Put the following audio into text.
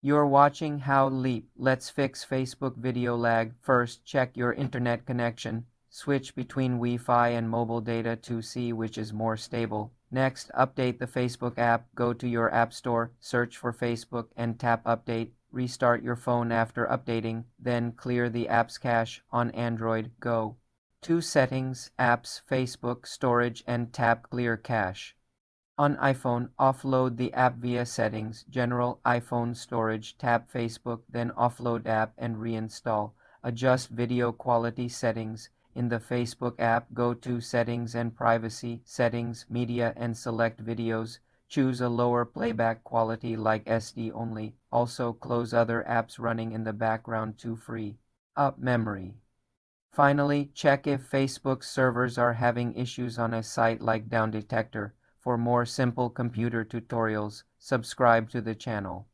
You're watching How Leap. Let's fix Facebook video lag. First, check your internet connection. Switch between Wi-Fi and mobile data to see which is more stable. Next, update the Facebook app. Go to your App Store, search for Facebook, and tap Update. Restart your phone after updating, then clear the app's cache on Android. Go to Settings, Apps, Facebook, Storage, and tap Clear Cache. On iPhone, offload the app via Settings, General, iPhone Storage, tap Facebook, then Offload app and reinstall. Adjust video quality settings. In the Facebook app, go to Settings and Privacy, Settings, Media, and select Videos. Choose a lower playback quality like SD only. Also, close other apps running in the background to free up memory. Finally, check if Facebook's servers are having issues on a site like Down Detector. For more simple computer tutorials, subscribe to the channel.